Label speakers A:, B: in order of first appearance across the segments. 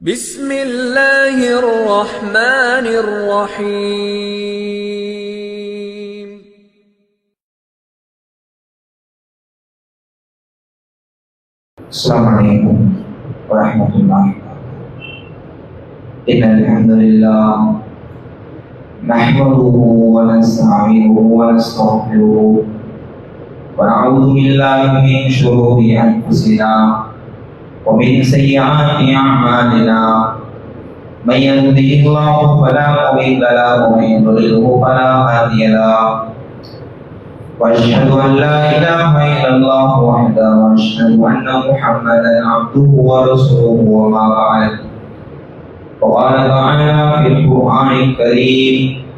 A: بسم الله الرحمن الرحيم.
B: السلام عليكم ورحمة الله. إن الحمد لله نحمده ونستعينه ونستغفره ونعوذ بالله من شرور أنفسنا ومن سيئات أعمالنا. من يهده الله فلا مضل له ومن يضلله فلا هادي له. وأشهد أن لا إله إلا الله وحده وأشهد أن محمدا عبده ورسوله وما بعد. وقال تعالى في القرآن الكريم: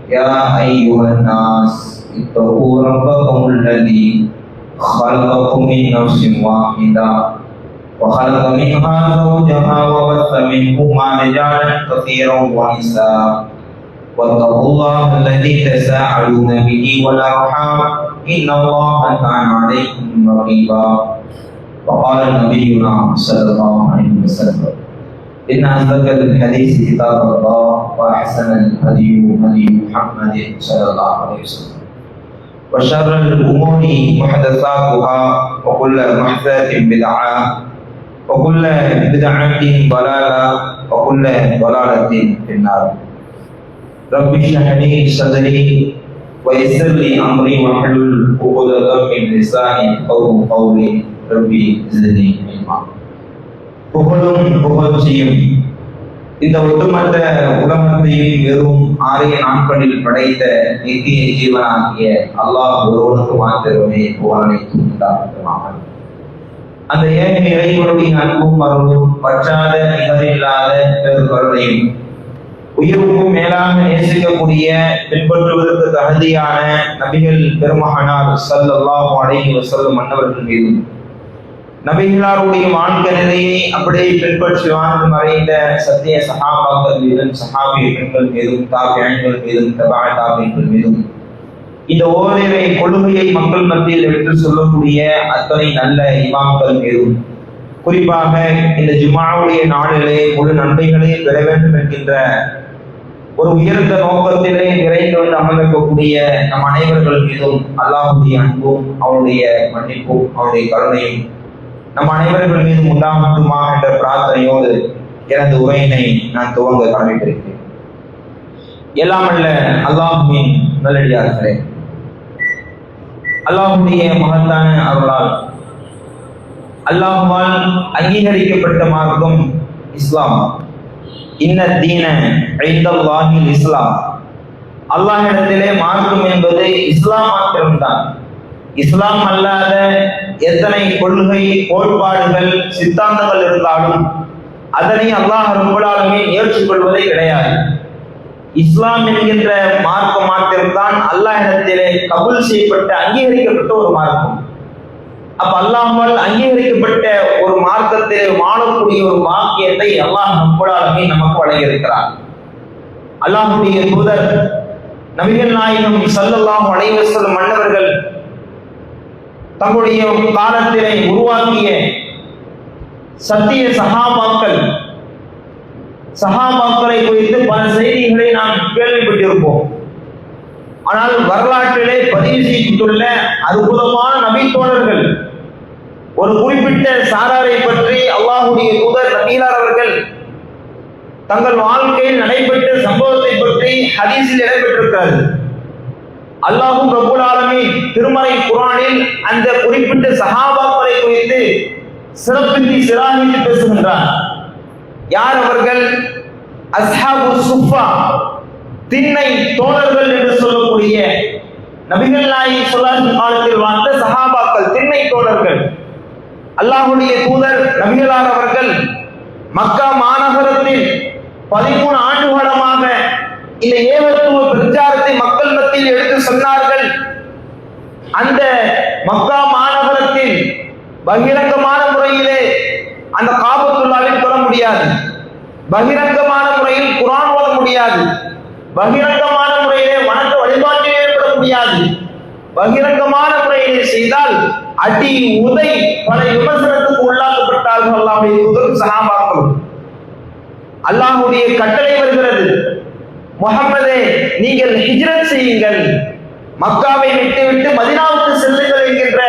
B: يا أيها الناس اتقوا ربكم الذي خلقكم من نفس واحدة وخلق منها زوجها وبث منهما رجالا كثيرا ونساء واتقوا الله الذي تساءلون به والأرحام إن الله كان عليكم رقيبا. وقال نبينا صلى الله عليه وسلم: إن أصدق الحديث كتاب الله وأحسن الهدي هدي محمد صلى الله عليه وسلم وشر الأمور محدثاتها وكل محدثة بدعة وكل بدعة ضلالة وكل ضلالة في النار. رب اشرح لي صدري ويسر لي أمري واحلل عقدة من لساني يفقهوا قولي. ربي زدني علما. புகழும் புகழ்ச்சியும் இந்த ஒட்டுமொத்த உலகத்தையும் வெறும் 6 நாட்களில் படைத்த நித்திய ஜீவனாகிய அல்லாஹ் ஒருவனுக்கு மாத்திரமே புகழனைத்தும் உண்டாகட்டுமாக. அந்த ஏக இறைவனுடைய அன்பும் அருளும் பற்றாத நிகரில்லாத பெருங்கருணையும் உயிருக்கும் மேலாக நேசிக்கக்கூடிய பின்பற்றுவதற்கு தகுதியான நபிகள் பெருமகனார் ஸல்லல்லாஹு அலைஹி வஸல்லம் மன்னவர்கள் மீதும் நபிகளாருடைய வாழ்க்கை நிலையை அப்படியே பின்பற்றி வாழ்ந்து மறைந்த சத்திய சஹாபாக்கள் மீதும் சஹாபி பெண்கள் மீதும் தாபியீன்கள் மீதும் தபா தாபியீன்கள் மீதும் இந்த ஓரிரை கொள்கையை மக்கள் மத்தியில் எடுத்து சொல்லக்கூடிய அத்தனை நல்ல இமாம்கள் மீதும் குறிப்பாக இந்த ஜும்ஆவுடைய நாளிலே முழு நன்மைகளை பெற வேண்டும் என்கின்ற ஒரு உயர்ந்த நோக்கத்திலே நிறைந்து வந்து அமர்ந்திருக்கக்கூடிய நம் அனைவர்கள் மீதும் அல்லாஹ்வுடைய அன்பும் அவனுடைய மன்னிப்பும் அவனுடைய கருணையும் நம் அனைவர்கள் மீதும் உண்டாகட்டுமா என்ற பிரார்த்தனையோடு எனது உரையினை நான் துவங்க கடமைப்பட்டிருக்கிறேன். எல்லாம் அல்ல அல்லாஹ்வின் நல்லடியார்களே, அல்லாஹ்வுடைய மகத்தான அருளால் அல்லாஹ்வால் அங்கீகரிக்கப்பட்ட மார்க்கம் இஸ்லாம். இன்ன தீன இன்தல்லாஹில் இஸ்லாம். அல்லாஹ்விடத்திலே மார்க்கம் என்பது இஸ்லாம் மாத்திரம்தான். இஸ்லாம் அல்லாத எத்தனை கொள்கை கோட்பாடுகள் சித்தாந்தங்கள் இருந்தாலும் அதனை அல்லாஹ் ரப்பல் ஆலமீன் ஏற்றுக்கொள்வதே கிடையாது. இஸ்லாம் என்கின்ற மார்க்கம் மாத்திரம்தான் அல்லாஹ்விடத்திலே கபூல் செய்யப்பட்ட அங்கீகரிக்கப்பட்ட ஒரு மார்க்கம். அப்ப அல்லாஹ்வால் அங்கீகரிக்கப்பட்ட ஒரு மார்க்கத்திலே வாழக்கூடிய ஒரு வாக்கியத்தை அல்லாஹ் ரப்பல் ஆலமீன் நமக்கு வழங்கியிருக்கிறார். அல்லாஹ்வுடைய தூதர் நபிகள் நாயகம் ஸல்லல்லாஹு அலைஹி வஸல்லம் மன்னவர்கள் தங்களுடைய காலத்திலே உருவாக்கிய சத்திய சஹாபாக்களை குறித்து பல செய்திகளை நாம் கேள்விப்பட்டிருப்போம். ஆனால் வரலாற்றிலே பதிவு செய்துள்ள அற்புதமான நபித்தோழர்கள் ஒரு குறிப்பிட்ட சாராரை பற்றி அல்லாஹ்வுடைய தூதர் நபிகளார் அவர்கள் தங்கள் வாழ்க்கையில் நடைபெற்ற சம்பவத்தை பற்றி ஹதீஸில் இடம்பெற்றிருக்கிறது. அல்லாஹ் ரப்பல் ஆலமீன் திருமறை குர்ஆனில் அந்த குறிப்பிட்ட சஹாபாக்களை குறித்து சிறப்பித்து சிராகித்து பேசுகின்றார். யார் அவர்கள்? அஸ்ஹாபு சுஃபா, திண்ணை தோழர்கள் என்று சொல்லக்கூடிய நபிகள் நாயகம் ஸல்லல்லாஹு அலைஹி காலத்தில் வாழ்ந்த சஹாபாக்கள், திண்ணை தோழர்கள். அல்லாஹ்வுடைய தூதர் நபிகளார் அவர்கள் மக்கா மாநகரத்தில் 13 ஆண்டு காலமாக இந்த ஏகத்துவ பிரச்சாரத்தை மக்கள் மத்தியில் எடுத்து சொன்னார்கள். அந்த மக்கா மாநகரத்தில் பகிரங்கமான முறையிலே அந்த காபத்துல்லாவில் தொழ முடியாது, பகிரங்கமான முறையில் குர்ஆன் ஓத முடியாது, பகிரங்கமான முறையிலே வணக்க வழிபாட்டில் ஈடுபட முடியாது. பகிரங்கமான முறையிலே செய்தால் அடி உதை பல விமர்சனத்துக்கு உள்ளாக்கப்பட்டார்கள் அல்லாஹ்வுடைய தூதர் சஹாபாக்கள். அல்லாஹ்வுடைய கட்டளை வருகிறது, முஹம்மதே நீங்கள் ஹிஜ்ரத் செய்யுங்கள், மக்காவை விட்டு மதீனாவுக்கு செல்லுங்கள் என்கின்ற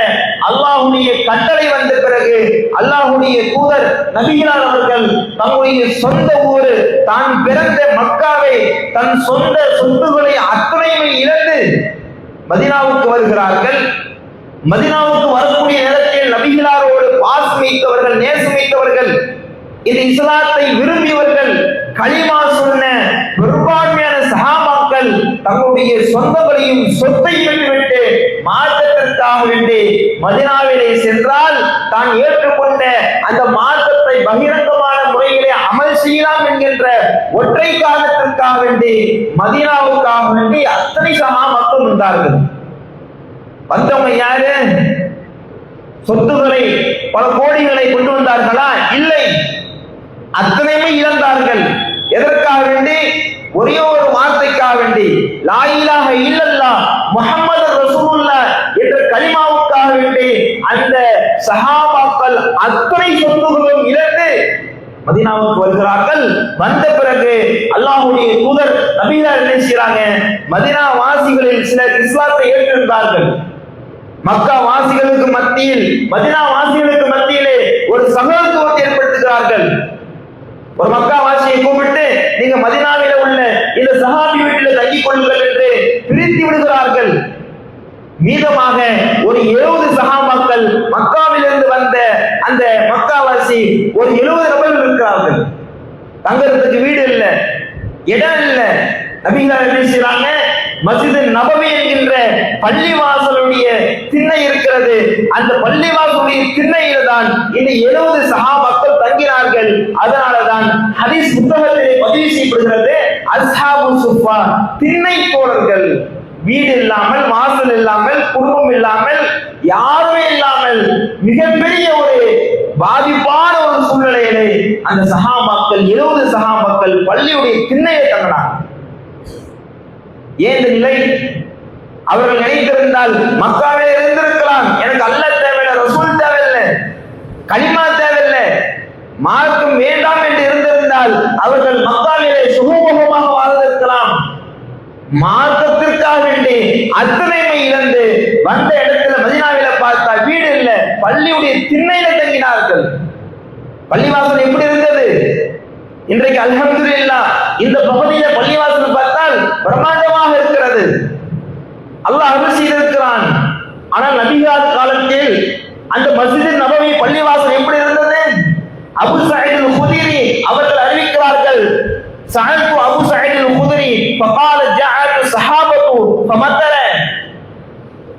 B: அல்லாஹ்வுடைய கட்டளை வந்த பிறகு அல்லாஹ்வுடைய தூதர் நபிகளார் அவர்கள் தங்களுடைய சொந்த ஊர் தான் பிறந்த மக்காவை தன் சொந்த சொத்துக்களை அத்தனையுமே இழந்து மதீனாவுக்கு வருகிறார்கள். மதீனாவுக்கு வரக்கூடிய நேரத்தில் நபிகளாரோடு பாசம் வைத்தவர்கள், நேசம் வைத்தவர்கள், இந்த இஸ்லாத்தை விரும்பியவர்கள், கலிமா சொன்ன பெரும்பான்மையான சஹாபாக்கள் தங்களுடைய சொந்தங்களையும் சொத்தை விட்டுவிட்டு மார்க்கத்திற்காக வேண்டி மதீனாவிலே சென்றால் தான் ஏற்றுக்கொண்ட அந்த மார்க்கத்தை பகிரங்கமான முறையிலே அமல் செய்யலாம் என்கின்ற ஒற்றை காரணத்திற்காக வேண்டி மதீனாவுக்காக வேண்டி அத்தனை சஹாபாக்கள் வந்தார்கள். வந்தவங்க யாரு? சொத்துக்களை பல கோடிகளை கொண்டு வந்தார்களா? இல்லை, அத்தனையுமே இழந்தார்கள். எதற்காக வேண்டி? ஒரே ஒரு வார்த்தைக்காக வேண்டி, லா இலாஹ இல்லல்லாஹ் முஹம்மது ரசூலுல்லாஹ் என்ற கலிமாவுக்காக வேண்டி அந்த சஹாபாக்கள் அத்தனை சொத்துகளும் இழந்து மதீனாவுக்கு வருகிறார்கள். வந்த பிறகு அல்லாஹ்வுடைய தூதர் நபிகள் என்ன செய்றாங்க? மதீனா வாசிகளில் சிலர் இஸ்லாத்தை ஏற்றிருந்தார்கள். மக்கா வாசிகளுக்கு மத்தியில், மதீனா வாசிகளுக்கு மத்தியிலே ஒரு சகோதரத்துவத்தை ஏற்படுத்துகிறார்கள். ஒரு மக்கா வாசியை கூப்பிட்டு நீங்க மதீனாவில உள்ள இந்த சஹாபி வீட்டில் தங்கிக் கொள்ளுங்கள் என்று பிரித்து விடுகிறார்கள். மீதமாக ஒரு 70 சஹாபாக்கள் மக்காவிலிருந்து வந்த அந்த மக்காவாசி ஒரு 70 நபர்கள் இருக்கிறார்கள். தங்கறதுக்கு வீடு இல்லை, இடம் இல்லை. நபிகள் என்ன செய்றாங்க? மஸ்ஜித் நபவி என்கின்ற பள்ளிவாசலுடைய திண்ணை இருக்கிறது. அந்த பள்ளிவாசலுடைய திண்ணையில தான் இந்த 70 சஹாபாக்கள் தங்கினார்கள். அதனாலதான் ஹதீஸ் புத்தகத்திலே பதிவு செய்யப்படுகிறது, அஸ்ஹாபு சுஃபா, திண்ணை தோழர்கள். வீடு இல்லாமல், வாசல் இல்லாமல், குடும்பம் இல்லாமல், யாருமே இல்லாமல் மிகப்பெரிய ஒரு பாதிப்பான ஒரு சூழ்நிலையிலே அந்த சஹாபாக்கள் 70 சஹாபாக்கள் பள்ளியுடைய திண்ணையை தங்கினார். ஏன் இந்த நிலை? அவர்கள் நினைத்திருந்தால் மக்காவே இருந்திருக்கலாம், எனக்கு அல்லாஹ் தேவையில்லை, ரசூல் தேவையில்லை, கலிமா தேவையில்லை, மார்க்கம் வேண்டாம் என்று இருந்திருந்தால் அவர்கள் மக்காவிலே சுகமுகமாக வாழ்ந்திருக்கலாம். மார்க்கத்திற்காக வேண்டி அத்தனைமை இழந்து வந்த இடத்துல மதீனாவில பார்த்தா வீடு இல்லை, பள்ளியுடைய திண்ணையில தங்கினார்கள். பள்ளிவாசல் எப்படி இருந்தது? இன்றைக்கு அல்ஹம்துலில்லாஹ் இந்த பகுதியில பள்ளிவாசல் பார்த்தால் பிரமாண்டமாக இருக்கிறது, அல்லாஹ் அருள் செய்திருக்கிறான். ஆனால் நபிகள் காலத்தில் அந்த மஸ்ஜித் நபவி பள்ளிவாசல் எப்படி இருந்தது? அபூ சயீத் அல்-குத்ரி அவர்கள் அறிவிக்கிறார்கள், சஅல்து அபூ சயீத் அல்-குத்ரி ஃபகால ஜஅஅத் ஸஹாபத்து ஃபமத்தல.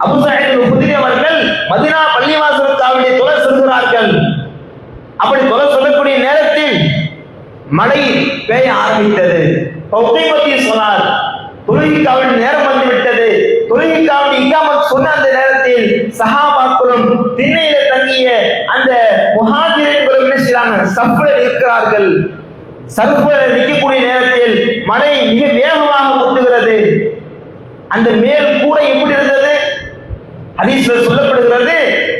B: அபூ சயீத் அல்-குத்ரி அவர்கள் மதீனா பள்ளிவாசலுக்காக தொழ செல்கிறார்கள். அப்படி தொழ சொல்லக்கூடிய நேரத்தில் மழை பெய்ய ஆரம்பித்தது. சொன்னார், தொழுகைக்காக நேரம் வந்து விட்டது. தொழுகைக்காக இகாமத் சொன்ன அந்த நேரத்தில் சஹாபாக்களும் திண்ணையில தங்கிய அந்த முஹாஜிர்களும் என்ன செய்றாங்க? சஃப்ல இருக்கிறார்கள். சஃப்ல நிற்கக்கூடிய நேரத்தில் மழை மிக வேகமாக கொட்டுகிறது. அந்த மேல் கூரை எப்படி இருந்தது? ஹதீஸ்ல சொல்லப்படுகிறது,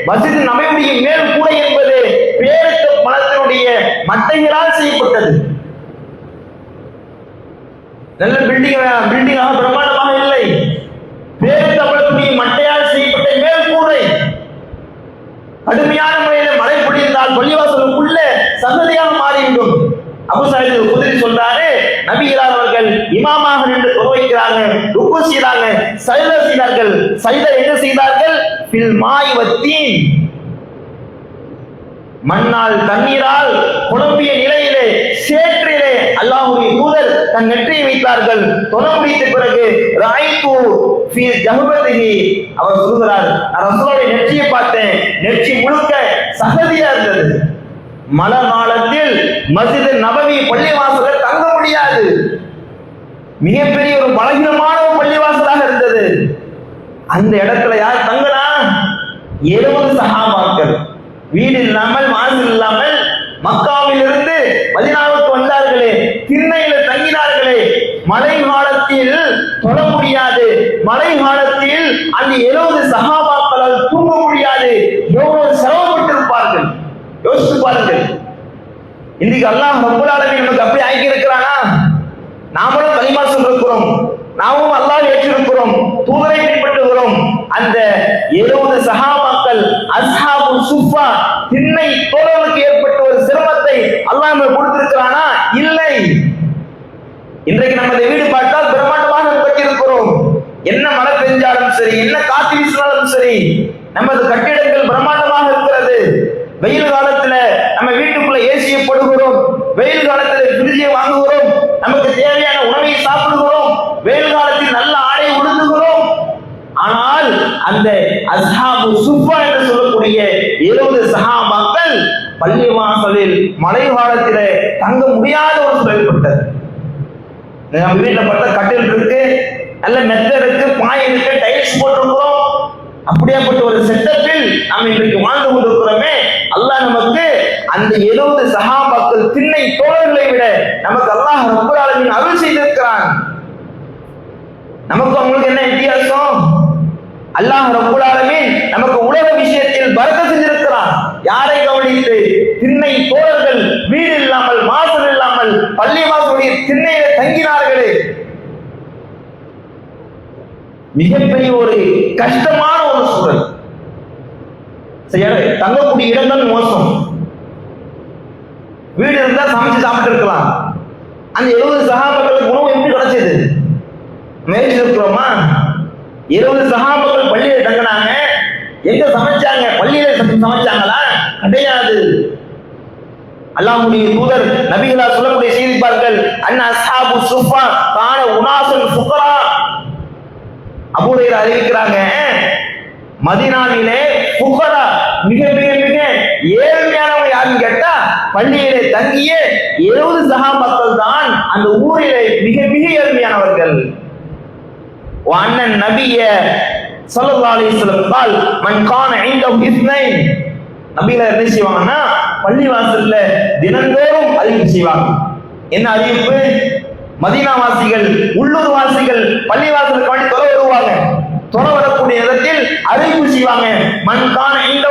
B: மஸ்ஜித் நபவியுடைய மேல் கூரை என்பது பேரித்த மரத்தினுடைய மட்டைகளால் செய்யப்பட்டது. நல்ல பில்டிங்காக பிரமாண்டமாக இல்லை, பேரித்த மரத்துடைய மட்டையால் செய்யப்பட்ட மேல் கூரை. கடுமையான முறையில் மழை பொழிந்தால் பள்ளிவாசலுக்குள்ள சன்னதியாக மாறிவிடும். அபூ சயீத் அல்-குத்ரி சொல்றாரு, நபிகளார் அவர்கள் இமாமாக நின்று தொழுகிறாங்க, ருக்கு செய்றாங்க, சஜதா செய்தார்கள். சஜதா என்ன செய்தார்கள்? ஃபில் மாய் வத்தீன், மண்ணால் தண்ணீரால் குழம்பிய நிலையிலே சேற்றிலே அல்லாஹ்வுடைய தூதர் தன் நெற்றியை வைத்தார்கள். தொழ முடித்த பிறகு ராய்து ஃபீ ஜஹபதிஹி, அவர் சொல்கிறார், நான் ரசூலுடைய நெற்றியை பார்த்தேன், நெற்றி முழுக்க சகதியா இருந்தது. மழை காலத்தில் மஸ்ஜித் நபவி பள்ளிவாசல தங்க முடியாது, மிகப்பெரிய ஒரு பலகீனமான ஒரு பள்ளிவாசலாக இருந்தது. அந்த இடத்துல யார் தங்கினா? 70 சஹாபாக்கள். வீடு இல்லாமல், வாசல் இல்லாமல் மக்காவில் இருந்து மதீனாவுக்கு வந்தார்களே, திண்ணையில தங்கினார்களே. மழை காலத்தில் தொழ முடியாது, மழை காலத்தில் அந்த 70 சஹாபாக்களால் தூங்க முடியாது. எவ்வளவு சிரமப்பட்டிருப்பார்கள் யோசித்து பாருங்கள். இன்னைக்கு அல்லாஹ் ரப்பல் ஆலமீன் நமக்கு அப்படி ஆக்கிற
C: நாமும் அல்லாஹ் ஏற்றிருக்கிறோம், தூதரை பின்பற்றுகிறோம். அந்த 70 சஹாபாக்கள் அஸ்ஹாபு சுஃபா திண்ணை தோழர்களுக்கு ஏற்பட்ட ஒரு சிரமத்தை அல்லாஹ் நமக்கு கொடுத்திருக்கிறானா? இல்லை. இன்றைக்கு நமது வீடு பார்த்தால் பிரம்மாண்டமாக கட்டியிருக்கிறோம். என்ன மழை பெஞ்சாலும் சரி, என்ன காற்று வீசினாலும் சரி, நமது கட்டிடங்கள் பிரம்மாண்டமாக இருக்கிறது. வெயில் காலத்துல நம்ம வீட்டுக்குள்ள ஏசியை போடுகிறோம், வெயில் காலத்துல ஃப்ரிட்ஜை வாங்குகிறோம், நமக்கு தேவையான உணவை சாப்பிடுகிறோம், வெயில் காலத்தில் நல்ல ஆடை உடுத்துகிறோம். ஆனால் அந்த அஸ்ஹாபு சுஃபா என்று சொல்லக்கூடிய 70 சஹாபாக்கள் பள்ளிவாசலில் மழை காலத்திலே தங்க முடியாத ஒரு சூழல் ஏற்பட்டது. நம்ம வீட்டுல பார்த்தா கட்டில் இருக்கு, நல்ல மெத்த இருக்கு, பாய் இருக்கு, டைல்ஸ் போட்டிருக்கிறோம். அப்படியாப்பட்ட ஒரு செட்டப்பில் நாம் இன்றைக்கு வாழ்ந்து கொண்டிருக்கிறோமே. அல்லாஹ் நமக்கு அந்த 70 சஹாபாக்கள் திண்ணை தோழர்களை விட நமக்கு அல்லாஹ் ரப்பல் ஆலமீன் அருள் செய்திருக்கிறான். நமக்கு அவங்களுக்கு என்ன வித்தியாசம்? அல்லாஹ் ரப்பல் ஆலமீன் நமக்கு உலக விஷயத்தில் பரக்கத் செஞ்சிருக்கிறான். யாரை கவனித்து? திண்ணை தோழர்கள் வீடு இல்லாமல் வாசல் இல்லாமல் பள்ளிவாசலுடைய திண்ணையில தங்கினார்களே. மிகப்பெரிய ஒரு கஷ்டமான ஒரு சூழல். தங்கக்கூடிய இடங்கள் மோசம். வீடு இருந்தா சமைச்சு சாப்பிட்டு இருக்கலாம். அந்த 70 சஹாபாக்களுக்கு உணவு எப்படி கிடைச்சது? முயற்சி இருக்கிறோமா? 70 சஹாபாக்கள் பள்ளியில தங்கினாங்க. எங்க சமைச்சாங்க? பள்ளியில சமைச்சாங்களா? கிடையாது. அல்லாஹ்வுடைய தூதர் நபிகளா சொல்லக்கூடிய செய்தி பாருங்கள். அன்ன அஸ்ஹாபு சுஃபா கான உனாசுல் ஃபுகரா. அபூ ஹுரைரா அறிவிக்கிறாங்க, மதீனாவிலே ஃபுகரா மிக மிக மிக ஏழ்மையானவங்க யாருன்னு கேட்டா பள்ளியிலே தங்கிய 70 சஹாபாக்கள் தான் அந்த ஊரிலே மிக மிக ஏழ்மையானவர்கள். அண்ணன் நபிய ஸல்லல்லாஹு அலைஹி வஸல்லம் قال من كان عنده اثنين. நபியில என்ன செய்வாங்கன்னா பள்ளிவாசல்ல தினந்தோறும் அறிவிப்பு செய்வாங்க. என்ன அறிவிப்பு? மதீனா வாசிகள், உள்ளூர் வாசிகள் பள்ளிவாசலுக்கு வேண்டி தொலை வருவாங்க. தொலை வரக்கூடிய இடத்தில் அறிவிப்பு செய்வாங்க. மன்கான இந்த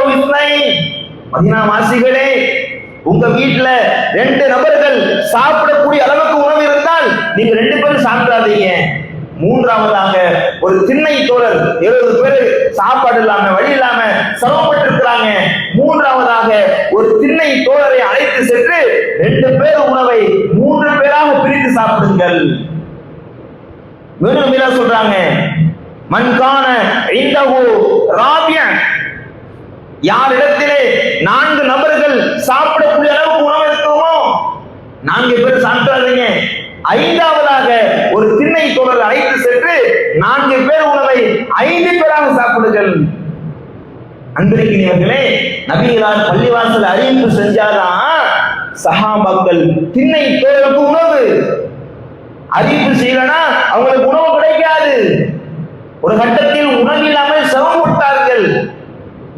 C: மதீனா வாசிகளே, உங்க வீட்டுல 2 நபர்கள் சாப்பிடக்கூடிய அளவுக்கு உணவு இருந்தால் நீங்க 2 பேரும் சாப்பிடாதீங்க. மூன்றாவதாக ஒரு திண்ணை தோழர் 70 பேர் சாப்பாடு இல்லாம வழி இல்லாம சிரமப்பட்டு இருக்கிறாங்க. மூன்றாவதாக ஒரு திண்ணை தோழரை அழைத்து சென்று 2 பேர் உணவை 3 பேராக பிரித்து சாப்பிடுங்கள். மீண்டும் மீண்டும் சொல்றாங்க, மன்கான இந்தஹு ராபியா. யாரிடத்திலே 4 நபர்கள் சாப்பிடக்கூடிய அளவுக்கு உணவு இருக்குமோ 4 பேர் சாப்பிடாதீங்க. 5ஆவதாக ஒரு திண்ணை தோழர் அழைத்து சென்று 4 பேர் உணவை 5 பேராக சாப்பிடுங்கள். அன்பிற்கினியவர்களே, நபிகளார் பள்ளிவாசல் அறிவிப்பு செஞ்சாதான் சஹாபாக்கள் திண்ணை தோழருக்கு உணவு. அறிவிப்பு செய்யலனா அவங்களுக்கு உணவு கிடைக்காது. ஒரு கட்டத்தில் உணவு இல்லாமல் சிரமப்பட்டார்கள்.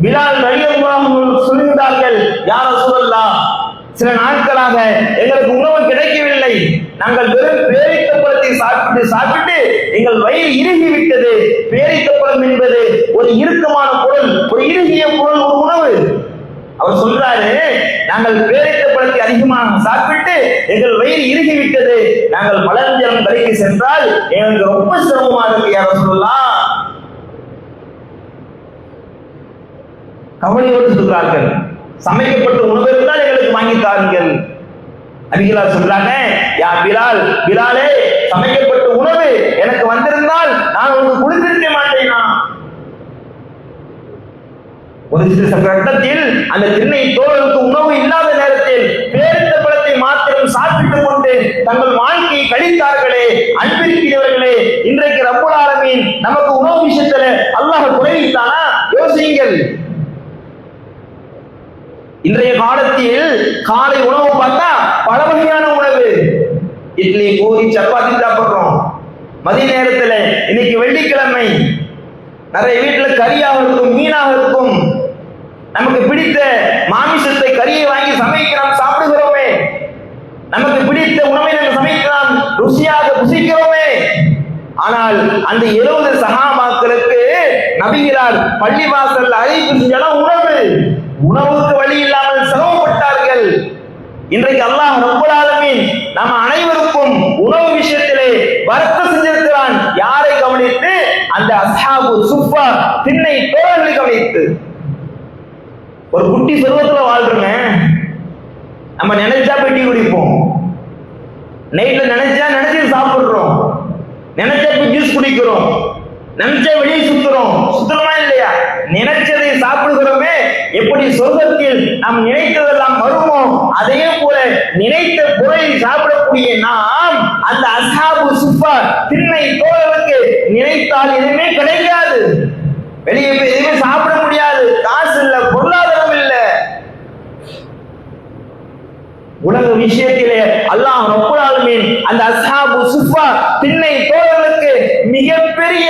C: பிலால் ரலியல்லாஹு அன்ஹு சொல்கிறார்கள், யா ரசூலல்லாஹ், சில நாட்களாக எங்களுக்கு உணவு கிடைக்கவில்லை. நாங்கள் வெறும் பேரித்தப்பழத்தை சாப்பிட்டு எங்கள் வயிறு இறுகி விட்டது. பேரித்தப்பழம் என்பது ஒரு இறுக்கமான பொருள், ஒரு இறுகிய பொருள், ஒரு உணவு. அவர் சொல்றாரு, நாங்கள் பேரித்தப்பழத்தை அதிகமாக சாப்பிட்டு எங்கள் வயிறு இறுகி விட்டது. நாங்கள் மலர்ஜலம் கரைக்கு சென்றால் எங்களுக்கு ரொம்ப சிரமமா இருக்கு யா ரசூலல்லாஹ். கவலையோடு சொல்றார்கள், சமைக்கப்பட்ட உணவு இருந்தால் எங்களுக்கு வாங்கி தாருங்கள். நபிகளார் சொல்றாங்க, யா பிலால், பிலாலே, சமைக்கப்பட்ட உணவு எனக்கு வந்திருந்தால் நான் உங்களுக்கு கொடுத்திருக்க மாட்டேனா? ஒரு சில கட்டத்தில் அந்த திண்ணை தோழருக்கு உணவு இல்லாத நேரத்தில் பேரித்த பழத்தை மாத்திரம் சாப்பிட்டுக் கொண்டு தங்கள் வாழ்க்கையை கழித்தார்களே. அன்பிற்கிறவர்களே, இன்றைக்கு ரப்பல் ஆலமீன் நமக்கு உணவு விஷயத்துல அல்லாஹ் குறைவித்தானா? யோசியுங்கள். இன்றைய காலத்தில் காலை உணவு பார்த்தா பல வகையான உணவு, இட்லி, பூரி, சப்பாத்தி சாப்பிடுறோம். மதிய நேரத்துல இன்னைக்கு வெள்ளிக்கிழமை நிறைய வீட்டுல கறியாக இருக்கும், மீனாக இருக்கும். நமக்கு பிடித்த மாமிசத்தை கறியை வாங்கி சமைக்கிறோம், சாப்பிடுகிறோமே. நமக்கு பிடித்த உணவை நம்ம சமைக்கலாம், ருசியாக புசிக்கிறோமே. ஆனால் அந்த 70 சஹாபாக்களுக்கு நபிகளார் பள்ளிவாசல் அறிவிப்பு செஞ்சாலும் உணவுக்கு வழி இல்லாமல் சிரமப்பட்டார்கள். இன்றைக்கு அல்லாஹ் ரப்பல் ஆலமீன் நம்ம அனைவருக்கும் உணவு விஷயத்திலே பரக்கத் செஞ்சிருக்கிறான். அஸ்ஹாபு சுஃபா திண்ணை தோழர்களை கவனித்து. ஒரு குட்டி செல்வத்துல வாழ்றோங்க. நம்ம நினைச்சா பெட்டி குடிப்போம், நைட்ல நினைச்சு சாப்பிடுறோம், நினைச்சா ஜூஸ் குடிக்கிறோம், நினைச்சா வெளியே சுத்துறோமா இல்லையா? நினைச்சதை சாப்பிடுகிறோமே. எப்படி சொர்க்கத்தில் நாம் நினைத்ததெல்லாம் வருமோ அதே போல நினைத்த பொருளை சாப்பிடக்கூடிய நாம் அந்த அஸ்ஹாபு சுஃபா திண்ணை தோழர்களுக்கு நினைத்தால் எதுவுமே கிடைக்காது. வெளியே போய் எதுவுமே சாப்பிட முடியாது. காசு இல்ல, பொருளாதாரம் இல்ல. உலக விஷயத்திலே அல்லாஹ் ரப்பல் ஆலமீன் அந்த அஸ்ஹாபு சுஃபா திண்ணை தோழர்களுக்கு மிகப்பெரிய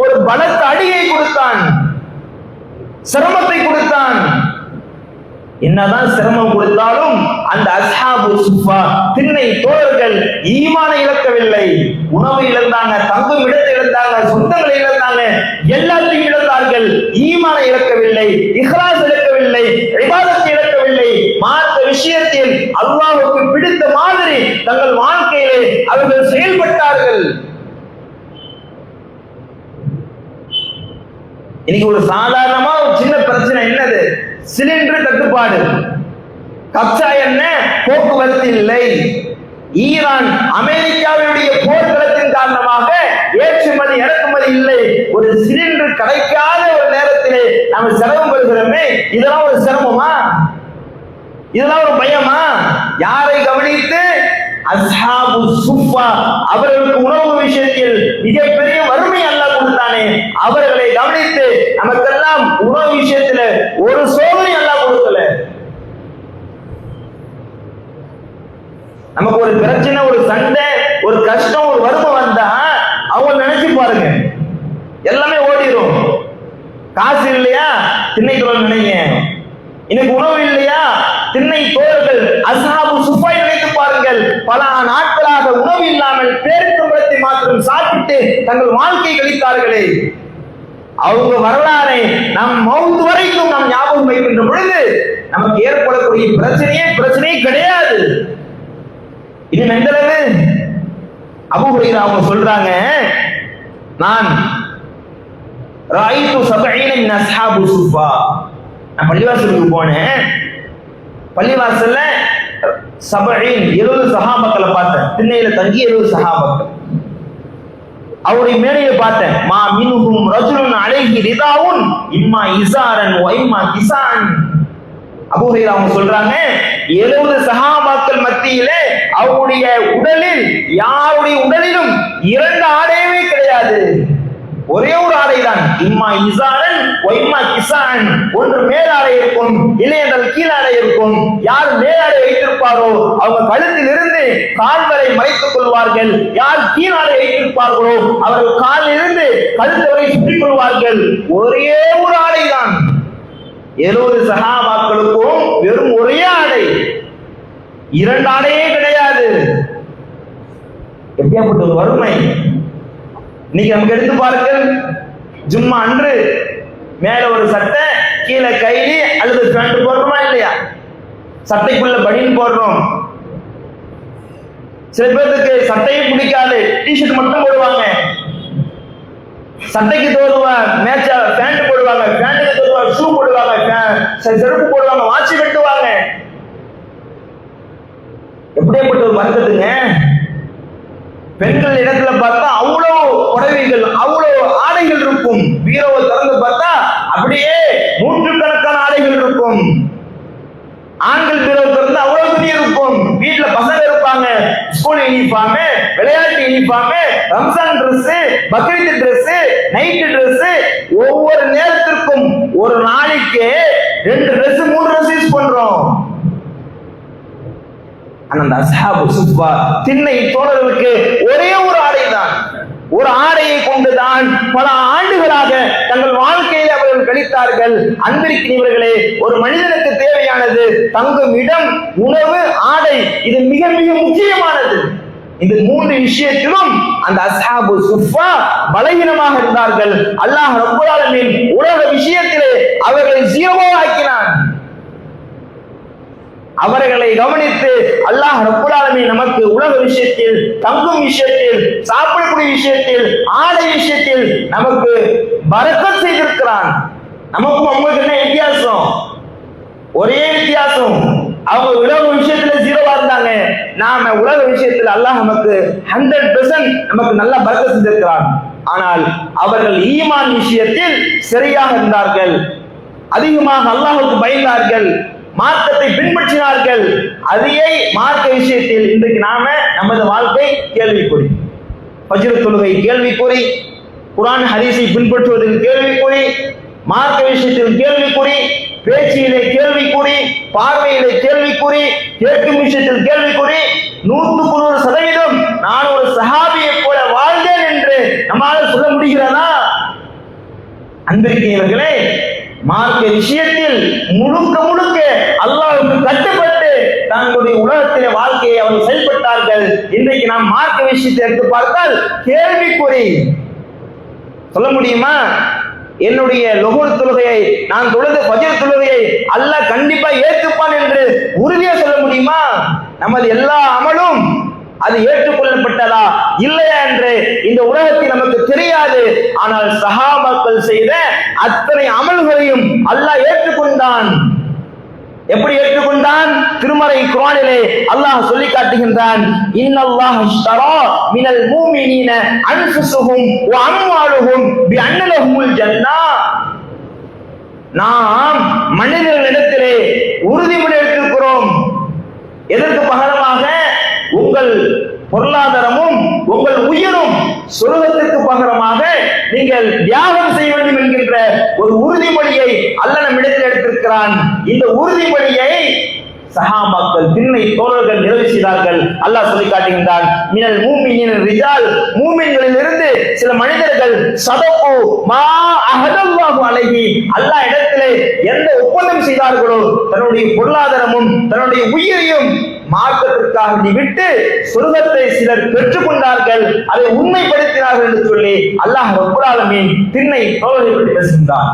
C: ஒரு பலத்த அடியை கொடுத்தான், சிரமத்தை கொடுத்தான். என்னதான் சிரமம் கொடுத்தாலும் அந்த அஸ்ஹாபு சுஃபா திண்ணை தோழர்கள் ஈமானை இழக்கவில்லை. உணவு இழந்தாங்க, தங்கும் இடத்தை இழந்தாங்க, சொந்தங்களை இழந்தாங்க, எல்லாத்தையும் இழந்தார்கள். ஈமானை இழக்கவில்லை, இஹ்லாஸ் இழக்கவில்லை, இபாதத்தை இழக்கவில்லை. மார்க்க விஷயத்தில் அல்லாஹ்வுக்கு பிடித்த மாதிரி தங்கள் வாழ்க்கையிலே அவர்கள் செயல்பட்டார்கள். இன்னைக்கு ஒரு சாதாரணமா ஒரு சின்ன பிரச்சனை என்னது? சிலிண்டர் தட்டுப்பாடு, கச்சா எண்ணெய் போக்குவரத்து இல்லை. ஈரான் அமெரிக்காவுடைய போர்க்களத்தின் காரணமாக ஏற்றுமதி இறக்குமதி இல்லை. ஒரு சிலிண்டர் கிடைக்காத ஒரு நேரத்திலே நாம் சிரமம் பெறுகிறோமே, இதெல்லாம் ஒரு சிரமமா? இதெல்லாம் ஒரு பயமா? யாரை கவனித்து? அஸ்ஹாபு சுஃபா அவர்களுக்கு உணவு விஷயத்தில் மிகப்பெரிய வறுமை அல்லாஹ் கொடுத்தானே, அவர்களை கவனித்து நமக்கெல்லாம் உணவு விஷயத்துல ஒரு சோதனை அல்லாஹ் கொடுக்கல. நமக்கு ஒரு பிரச்சனை, ஒரு சண்டை, ஒரு கஷ்டம், ஒரு வறுமை வந்தா அவங்க நினைச்சு பாருங்க, எல்லாமே ஓடிடும். காசு இல்லையா? திண்ணை தோழர் நினைங்க. இன்னைக்கு உணவு இல்லையா? திண்ணை தோழர்கள் அஸ்ஹாபு சுஃபா நினைத்து பாருங்கள். பல நாட்களாக உணவு இல்லாமல் பேரின்பத்தை மாத்திரம் சாப்பிட்டு தங்கள் வாழ்க்கை கழித்தார்களே. அவங்க வரலாறை நம் மௌத் வரைக்கும் நாம் ஞாபகம் வைக்கின்ற பொழுது நமக்கு ஏற்படக்கூடிய பிரச்சனையே கிடையாது. இது எந்தளவு? அபூ ஹுரைரா அவங்க சொல்றாங்க, நான் ராயித்து 70 மின் அஸ்ஹாபு சுஃபா. நான் பள்ளிவாசலுக்கு போனேன். பள்ளிவாசல்ல 70 சஹாபாக்களை பார்த்தேன். திண்ணையில தங்கி 70 சஹாபாக்கள். அவருடைய மேடையை பார்த்தேன். மா மின்ஹும் ரஜுலுன் அலைஹி ரிதாவுன் இம்மா இஸாரன் வ இம்மா கிசான். அபூ ஹுரைரா அவங்க சொல்றாங்க, 70 சஹாபாக்கள் மத்தியிலே அவருடைய உடலில் யாருடைய உடலிலும் 2 ஆடையே கிடையாது, ஒரே ஒரு ஆடை தான். இம்மா இஸாரன் வ இம்மா கிசான். ஒன்று மேலாடை இருக்கும், இல்லை என்றால் கீழாடை இருக்கும். யார் மேலாடை வைத்திருப்பாரோ அவங்க கழுத்தில் இருந்து கால் வரை மறைத்துக் கொள்வார்கள். யார் கீழாடை வைத்திருப்பார்களோ அவர்கள் காலில் இருந்து கழுத்து வரை சுற்றிக் கொள்வார்கள். ஒரே ஒரு ஆடை தான். 70 சஹாபாக்களுக்கும் வெறும் ஒரே ஆடை, 2 ஆடையே கிடையாது. எப்படியாப்பட்ட ஒரு வறுமை! இன்னைக்கு நமக்கு எடுத்து பாருங்கள். ஜும்மா அன்று மேல ஒரு சட்டை, கீழே கைலி அல்லது பேண்ட் போடுறோமா இல்லையா? சட்டைக்குள்ள பனியன் போடுறோம். சில பேருக்கு சட்டையும் பிடிக்காது, டிஷர்ட் மட்டும் போடுவாங்க. சட்டைக்கு தோதுவா மேட்சா பேண்ட் போடுவாங்க, பேண்ட்டுக்கு தோதுவா ஷூ போடுவாங்க, செருப்பு போடுவாங்க, வாட்சி வெட்டுவாங்க. எப்படியாப்பட்ட ஒரு வர்க்கத்துங்க! பெண்கள் இடத்துல பார்த்தா அவ்வளவு புடவைகள், அவ்வளவு ஆடைகள் இருக்கும். பீரோவை திறந்து பார்த்தா அப்படியே நூற்றுக்கணக்கான ஆடைகள் இருக்கும். ஆண்கள் பீரோவை திறந்து அவ்வளவு துணி இருக்கும். வீட்டுல பசங்க இருப்பாங்க, ஸ்கூல் யூனிஃபார்ம், விளையாட்டு uniform, Ramzan dress, Bakrid dress, night dress, ஒவ்வொரு நேரத்திற்கும் ஒரு நாளைக்கு 2 டிரெஸ் 3 டிரெஸ் யூஸ் பண்றோம். அந்த அஸ்ஹாபு சுஃபா திண்ணை தோழர்களுக்கு ஒரே ஒரு ஆடை தான். ஒரு ஆடையை கொண்டுதான் பல ஆண்டுகளாக தங்கள் வாழ்க்கையை அவர்கள் கழித்தார்கள். அன்பிற்கினியவர்களே, ஒரு மனிதனுக்கு தேவையானது தங்கும் இடம், உணவு, ஆடை. இது மிக மிக முக்கியமானது. இந்த 3 விஷயத்திலும் அந்த அஸ்ஹாபு சுஃபா பலவீனமாக இருந்தார்கள். அல்லாஹ் ரப்பல் ஆலமீன் உலக விஷயத்திலே அவர்களை ஜீரோவா ஆக்கினான். அவர்களை கவனித்து அல்லாஹ் ரப்பல் ஆலமீன் நமக்கு உலக விஷயத்தில், தங்கும் விஷயத்தில், சாப்பிடக்கூடிய விஷயத்தில், ஆடை விஷயத்தில் நமக்கு பரக்கத் செய்திருக்கிறான். நமக்கும் அவங்களுக்கு என்ன வித்தியாசம்? ஒரே வித்தியாசம், அவங்க உலக விஷயத்துல 0வா இருந்தாங்க, நாம உலக விஷயத்தில் அல்லாஹ் நமக்கு 100% நமக்கு நல்ல பரக்கத் செஞ்சிருக்கிறான். ஆனால் அவர்கள் ஈமான் விஷயத்தில் சரியாக இருந்தார்கள், அதிகமாக அல்லாஹ்வுக்கு பயந்தார்கள், மார்க்கத்தை பின்பற்றினார்கள். அதே மார்க்க விஷயத்தில் இன்றைக்கு நாம நமது வாழ்க்கை கேள்விக்குறி, ஃபஜ்ர் தொழுகை கேள்விக்குறி, குர்ஆன் ஹதீஸை பின்பற்றுவதில் கேள்விக்குறி, மார்க்க விஷயத்தில் கேள்விக்குறி, பேச்சிலே கேள்விக்குறி, பார்வையிலே கேள்விக்குறி, கேட்கும் விஷயத்தில் கேள்விக்குறி. 100% நான் ஒரு சஹாபியை போல வாழ்ந்தேன் என்று நம்மால் சொல்ல முடிகிறதா? அன்பிற்குரியவர்களே, மார்க்க விஷயத்தில் முழுக்க முழுக்க அல்லாஹ்வுக்கு கட்டுப்பட்டு தங்களுடைய உலகத்திலே வாழ்க்கையை அவர்கள் செயல்பட்டார்கள். இன்றைக்கு நாம் மார்க்க விஷயத்தை எடுத்து பார்த்தால் கேள்விக்குறி. சொல்ல முடியுமா? என்னுடைய லுஹர் தொழுகையை நான் தொழுத ஃபஜ்ர் தொழுகையை அல்லாஹ் கண்டிப்பா ஏற்றுப்பான் என்று உறுதியா சொல்ல முடியுமா? நமது எல்லா அமலும் அது ஏற்றுக்கொள்ளப்பட்டதா இல்லையா என்று இந்த உலகத்தில் நமக்கு தெரியாது. ஆனால் சஹாபாக்கள் செய்த அத்தனை அமல்களையும் அல்லாஹ் ஏற்றுக்கொண்டான். எப்படி ஏற்றுக்கொண்டான்? திருமறை குர்ஆனிலே அல்லாஹ் சொல்லி காட்டுகின்றான், இன்னல்லாஹ் இஷ்தரா மினல் முஃமினீன அன்ஃபுஸுஹும் வ அம்வாலுஹும் பிஅன்ன லஹுமுல் ஜன்னah. நாம் மனிதர்களிடத்திலே உறுதிமொழி எடுத்திருக்கிறோம். எதற்கு பகரமாக? உங்கள் பொருளாதாரமும் உங்கள் உயிரும் சொர்க்கத்திற்கு பகரமாக நீங்கள் தியாகம் செய்ய வேண்டும் என்கின்ற ஒரு உறுதிமொழியை அல்லாஹ் நம்மிடத்தில் எடுத்திருக்கிறான். இந்த உறுதிமொழியை சஹாபாக்கள், திண்ணை தோழர்கள் நிறைவேற்றினார்கள். அல்லாஹ் சொல்லி காட்டுகின்றான், மினல் முஃமினீன ரிஜால், மூமின்களில் இருந்து சில மனிதர்கள் சதகு மா அஹதல்லாஹு அலைஹி, அல்லாஹ் இடத்திலே எந்த ஒப்பந்தம் செய்தார்களோ தன்னுடைய பொருளாதாரமும் தன்னுடைய உயிரையும் மார்க்கத்திற்காக விட்டு சொர்க்கத்தை சிலர் பெற்றுக் கொண்டார்கள், அதை உண்மைப்படுத்தினார்கள் என்று சொல்லி அல்லாஹ் ரப்பல் ஆலமீன் திண்ணை தோழர்களை பற்றி பேசுகின்றான்.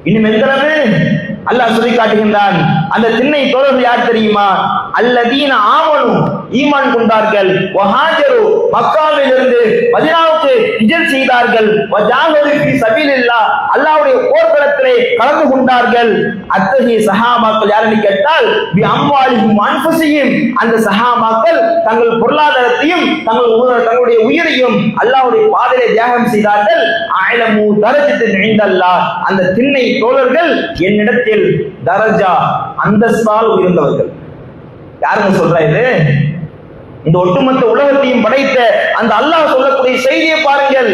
C: இன்னும் என்கிறது அல்லாஹ் சொல்லி காட்டுகின்றான், அந்த திண்ணை தோழர்கள் யார் தெரியுமா? அல்லதீன ஆமனு, ஈமான் கொண்டார்கள், வஹாஜரு, மக்காவில் இருந்து மதீனாவுக்கு ஹிஜ்ரத் செய்தார்கள், வஜாஹது ஃபீ சபீலில்லாஹ், அல்லாஹ்வுடைய போர்க்களத்திலே கலந்து கொண்டார்கள். அத்தகைய சஹாபாக்கள் யாரென்று கேட்டால் பி அம்வாலிஹிம் அன்ஃபுஸிஹிம், அந்த சஹாபாக்கள் தங்கள் பொருளாதாரத்தையும் தங்களுடைய உயிரையும் அல்லாஹ்வுடைய பாதையிலே தியாகம் செய்தார்கள். அலமு தரஜத்தின் இன்தல்லாஹ், அந்த திண்ணை தோழர்கள் என்னிடத்தில் தரஜா, அந்தஸ்தால் உயர்ந்தவர்கள். யாருங்க சொல்றா இது? இந்த ஒட்டுமொத்த உலகத்தையும் படைத்த அந்த அல்லாஹ் சொல்லக்கூடிய செய்தியை பாருங்கள்.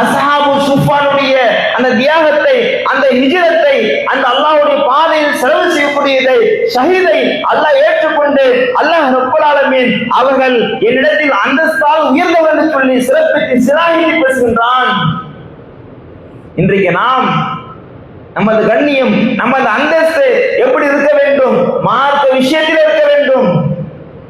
C: அஸ்ஹாபு சுஃபானுடைய அந்த தியாகத்தை, அந்த ஹிஜ்ரத்தை, அந்த அல்லாஹ்வுடைய பாதையில் செலவு செய்யக்கூடியதை, ஷஹீதை அல்லாஹ் ஏற்றுக்கொண்டு அல்லாஹ் ரப்பல் ஆலமீன் அவர்கள் என்னிடத்தில் அந்தஸ்தால் உயர்ந்தவர் என்று சொல்லி சிறப்பித்து சிராகி பேசுகின்றான். இன்றைக்கு நாம் நமது கண்ணியம், நமது அந்தஸ்து எப்படி இருக்க வேண்டும்? மார்க்க விஷயத்தில் இருக்க வேண்டும்.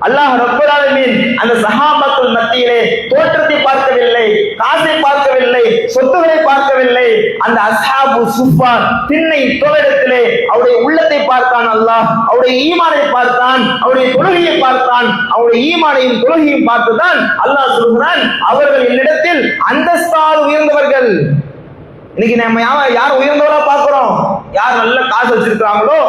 C: அல்லாஹ் ரப்பல் ஆலமீன் அந்த சஹாபாக்கள் மத்தியிலே தோற்றத்தை பார்க்கவில்லை, காசை பார்க்கவில்லை, சொத்துக்களை பார்க்கவில்லை. அந்த அஸ்ஹாபு சுஃபா திண்ணை தோழரிடத்திலே அவருடைய உள்ளத்தை பார்த்தான் அல்லாஹ், அவருடைய ஈமானை பார்த்தான், அவருடைய தொழுகையை பார்த்தான். அவருடைய ஈமானையும் தொழுகையும் பார்த்துதான் அல்லாஹ் சொல்கிறான், அவர்கள் என்னிடத்தில் அந்தஸ்தால் உயர்ந்தவர்கள். இன்னைக்கு நம்ம யார் உயர்ந்தவரா பார்க்கிறோம்? யார் நல்ல காசு வச்சிருக்கிறாங்களோ,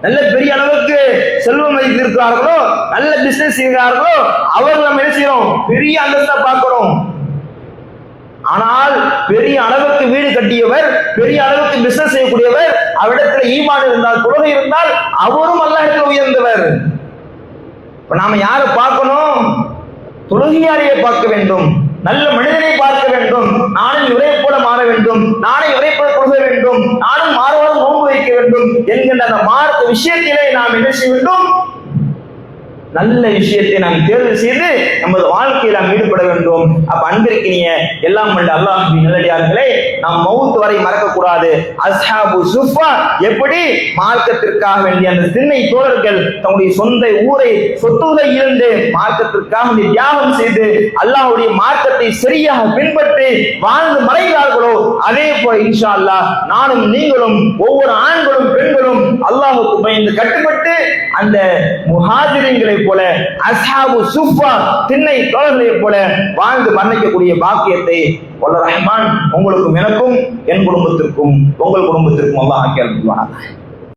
C: நல்ல பெரிய அளவுக்கு செல்வம் வைத்திருக்கிறார்களோ, நல்ல பிசினஸ் செய்கிறார்களோ, அவர்கள் நம்ம என்ன செய்யறோம்? பெரிய அந்தஸ்தா பார்க்கிறோம். ஆனால் பெரிய அளவுக்கு வீடு கட்டியவர், பெரிய அளவுக்கு பிசினஸ் செய்யக்கூடியவர், அவரிடத்தில் ஈமான் இருந்தால், தொழுகை இருந்தால், அவரும் அல்லாஹ்விடத்தில் உயர்ந்தவர். இப்ப நாம யாரை பார்க்கணும்? தொழுகையாளியை பார்க்க வேண்டும், நல்ல மனிதனை பார்க்க வேண்டும். நானும் இவரை போல மாற வேண்டும், நானும் இவரை போல தொழுக வேண்டும், நானும் மாறுவாரம் நோன்பு வைக்க வேண்டும் என்கின்ற அந்த மார்க்க விஷயத்திலே நாம் என்ன செய்ய வேண்டும்? நல்ல விஷயத்தை நாம் தேர்வு செய்து நமது வாழ்க்கையில் நாம் ஈடுபட வேண்டும். அப்ப அன்பிற்கினிய எல்லாம் வல்ல அல்லாஹ்வின் நல்லடியார்களே, நாம் மௌத் வரை மறக்கக்கூடாது. அஸ்ஹாபு சுஃபா எப்படி மார்க்கத்திற்காக வேண்டிய அந்த சின்னை தோழர்கள் தங்களுடைய சொந்த ஊரை சொத்துகளை இருந்து மார்க்கத்திற்காக தியாகம் செய்து அல்லாஹ்வுடைய மார்க்கத்தை சரியாக பின்பற்றி வாழ்ந்து மறைகிறார்களோ, அதே போல இன்ஷா அல்லாஹ் நானும் நீங்களும் ஒவ்வொரு ஆண்களும் பெண்களும் அல்லாஹ்வுக்கு பயந்து கட்டுப்பட்டு அந்த முஹாஜிரின்களை போல அஸ்ஹாபு சுஃபா திண்ணை தோழர்களை போல வாழ்ந்து மரணிக்கக்கூடிய பாக்கியத்தை வல்ல ரஹ்மான் உங்களுக்கும் எனக்கும் என் குடும்பத்திற்கும் உங்கள் குடும்பத்திற்கும் அல்லாஹ் ஆக்கி அருள்வானாக.